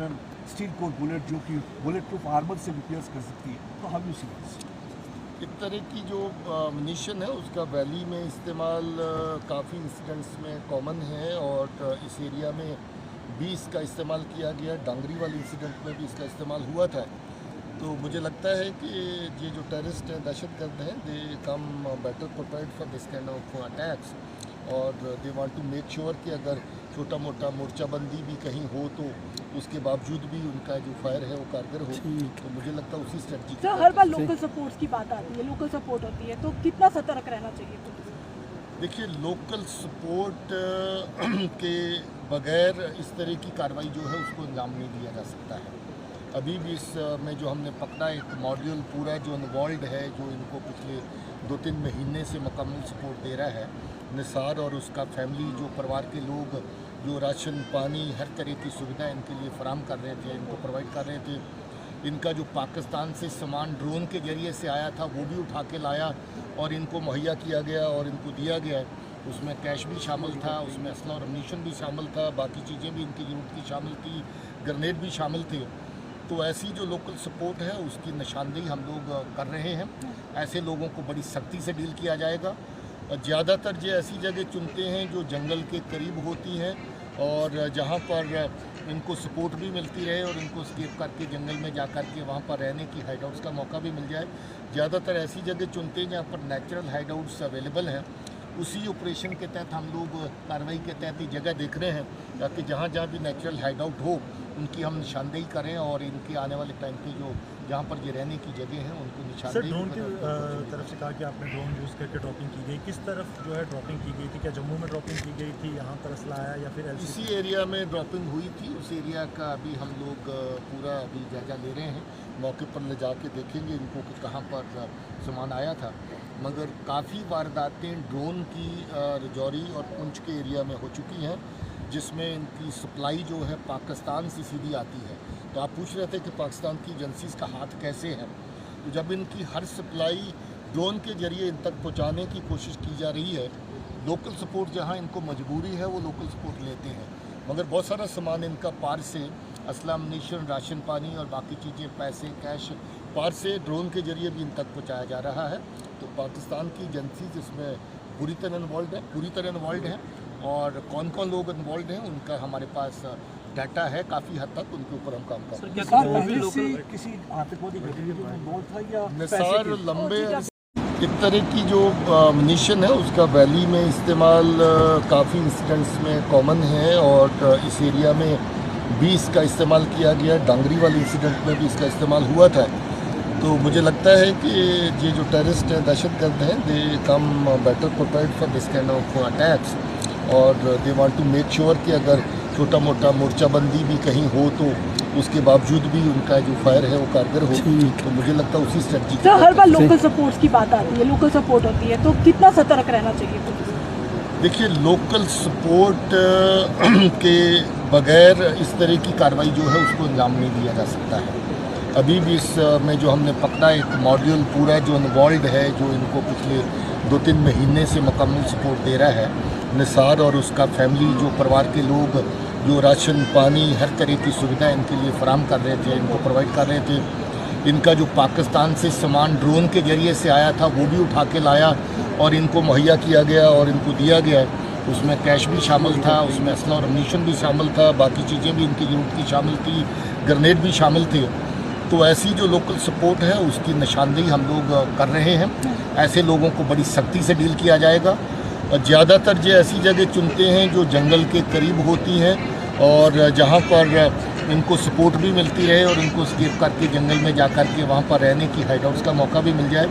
Steel core bullet जो कि bullet proof armour से भी pierce कर सकती है, तो हाउ यू सी दिस? एक तरह की जो मिनीशन है उसका वैली में इस्तेमाल काफ़ी इंसिडेंट्स में कॉमन है और इस एरिया में भी इसका इस्तेमाल किया गया। डांगरी वाले इंसिडेंट में भी इसका इस्तेमाल हुआ था। तो मुझे लगता है कि ये जो टेररिस्ट हैं, दहशतगर्द हैं, they come better prepared for this kind of attacks और they want to make sure कि अगर छोटा मोटा मोर्चाबंदी भी कहीं हो तो उसके बावजूद भी उनका जो फायर है वो कारगर हो। तो मुझे लगता है उसी स्ट्रेटजी सर, हर बार लोकल सपोर्ट्स की बात आती है, लोकल सपोर्ट होती है, तो कितना सतर्क रहना चाहिए पुलिस? देखिए, लोकल सपोर्ट के बगैर इस तरह की कार्रवाई जो है उसको अंजाम नहीं दिया जा सकता है। अभी भी इस में जो हमने पकड़ा एक मॉड्यूल पूरा जो इन्वॉल्व है, जो इनको पिछले 2-3 महीने से मुकम्मल सपोर्ट दे रहा है। निसार और उसका फैमिली, जो परिवार के लोग जो राशन पानी हर तरह की सुविधा इनके लिए फराम कर रहे थे, इनको प्रोवाइड कर रहे थे। इनका जो पाकिस्तान से सामान ड्रोन के ज़रिए से आया था वो भी उठा के लाया और इनको मुहैया किया गया और इनको दिया गया। उसमें कैश भी शामिल था, उसमें असला और अम्यूनिशन भी शामिल था, बाकी चीज़ें भी इनकी ज़रूरत की शामिल थी, ग्रेनेड भी शामिल थे। तो ऐसी जो लोकल सपोर्ट है उसकी निशानदेही हम लोग कर रहे हैं। ऐसे लोगों को बड़ी सख्ती से डील किया जाएगा। ज़्यादातर जो ऐसी जगह चुनते हैं जो जंगल के करीब होती हैं और जहाँ पर इनको सपोर्ट भी मिलती रहे और इनको स्केप करके जंगल में जा कर के वहाँ पर रहने की हाइडआउट्स का मौका भी मिल जाए। ज़्यादातर ऐसी जगह चुनते हैं जहाँ पर नेचुरल हाइडआउट्स अवेलेबल हैं। उसी ऑपरेशन के तहत हम लोग कार्रवाई के तहत ये जगह देख रहे हैं ताकि जहाँ जहाँ भी नेचुरल हाइडआउट हो उनकी हम निशानदेही करें और इनके आने वाले टाइम पे जो जहाँ पर ये रहने की जगह है उनको निशानदेही। सर, ड्रोन की तरफ से कहा कि आपने ड्रोन यूज़ करके ड्रॉपिंग की गई, किस तरफ जो है ड्रॉपिंग की गई थी? क्या जम्मू में ड्रॉपिंग की गई थी, यहाँ पर असला आया या फिर इसी एरिया में ड्रॉपिंग हुई थी? उस एरिया का अभी हम लोग पूरा अभी जायजा ले रहे हैं। मौके पर ले जाके देखेंगे इनको कि कहाँ पर सामान आया था। मगर काफ़ी वारदातें ड्रोन की रजौरी और पुंछ के एरिया में हो चुकी हैं जिसमें इनकी सप्लाई जो है पाकिस्तान से सीधी आती है। तो आप पूछ रहे थे कि पाकिस्तान की एजेंसीज़ का हाथ कैसे है। तो जब इनकी हर सप्लाई ड्रोन के ज़रिए इन तक पहुंचाने की कोशिश की जा रही है, लोकल सपोर्ट जहां इनको मजबूरी है वो लोकल सपोर्ट लेते हैं। मगर बहुत सारा सामान इनका पार से असला, अम्यूनिशन, राशन पानी और बाकी चीज़ें, पैसे, कैश पार से ड्रोन के ज़रिए भी इन तक पहुँचाया जा रहा है। तो पाकिस्तान की एजेंसीज इसमें पूरी तरह इन्वॉल्व हैं और कौन कौन लोग इन्वॉल्व हैं उनका हमारे पास डाटा है काफ़ी हद तक। उनके ऊपर हम काम कर रहे हैं। किसी आतंकवादी गतिविधि में इन्वॉल्व था या निसार लंबे एक तरह की जो मिनीशन है उसका वैली में इस्तेमाल काफ़ी इंसिडेंट्स में कॉमन है और इस एरिया में भी इसका इस्तेमाल किया गया। डांगरी वाले इंसिडेंट में भी इसका इस्तेमाल हुआ था। तो मुझे लगता है कि ये जो टेररिस्ट हैं, दहशतगर्द हैं, they come better prepared for this kind of attacks और they want to make sure कि अगर छोटा मोटा मोर्चाबंदी भी कहीं हो तो उसके बावजूद भी उनका जो फायर है वो कारगर हो। तो मुझे लगता है उसी स्ट्रेटजी। सर, हर बार लोकल सपोर्ट्स की बात आती है, लोकल सपोर्ट होती है, तो कितना सतर्क रहना चाहिए पुलिस? देखिए, लोकल सपोर्ट के बगैर इस तरह की कार्रवाई जो है उसको अंजाम नहीं दिया जा सकता है। अभी भी इस में जो हमने पकड़ा एक मॉड्यूल पूरा जो इन्वॉल्व है, जो इनको पिछले 2-3 महीने से मुकम्मल सपोर्ट दे रहा है। निसार और उसका फैमिली, जो परिवार के लोग जो राशन पानी हर तरह की सुविधा इनके लिए फराम कर रहे थे, इनको प्रोवाइड कर रहे थे। इनका जो पाकिस्तान से सामान ड्रोन के ज़रिए से आया था वो भी उठा के लाया और इनको मुहैया किया गया और इनको दिया गया। उसमें कैश भी शामिल था, उसमें असला और अम्यूनिशन भी शामिल था, बाकी चीज़ें भी इनकी ज़रूरत की शामिल थी, ग्रेनेड भी शामिल थे। तो ऐसी जो लोकल सपोर्ट है उसकी निशानदेही हम लोग कर रहे हैं। ऐसे लोगों को बड़ी सख्ती से डील किया जाएगा। ज़्यादातर जो ऐसी जगह चुनते हैं जो जंगल के करीब होती हैं और जहाँ पर इनको सपोर्ट भी मिलती रहे और इनको स्केप करके जंगल में जा कर के वहाँ पर रहने की हाइडआउट्स का मौका भी मिल जाए।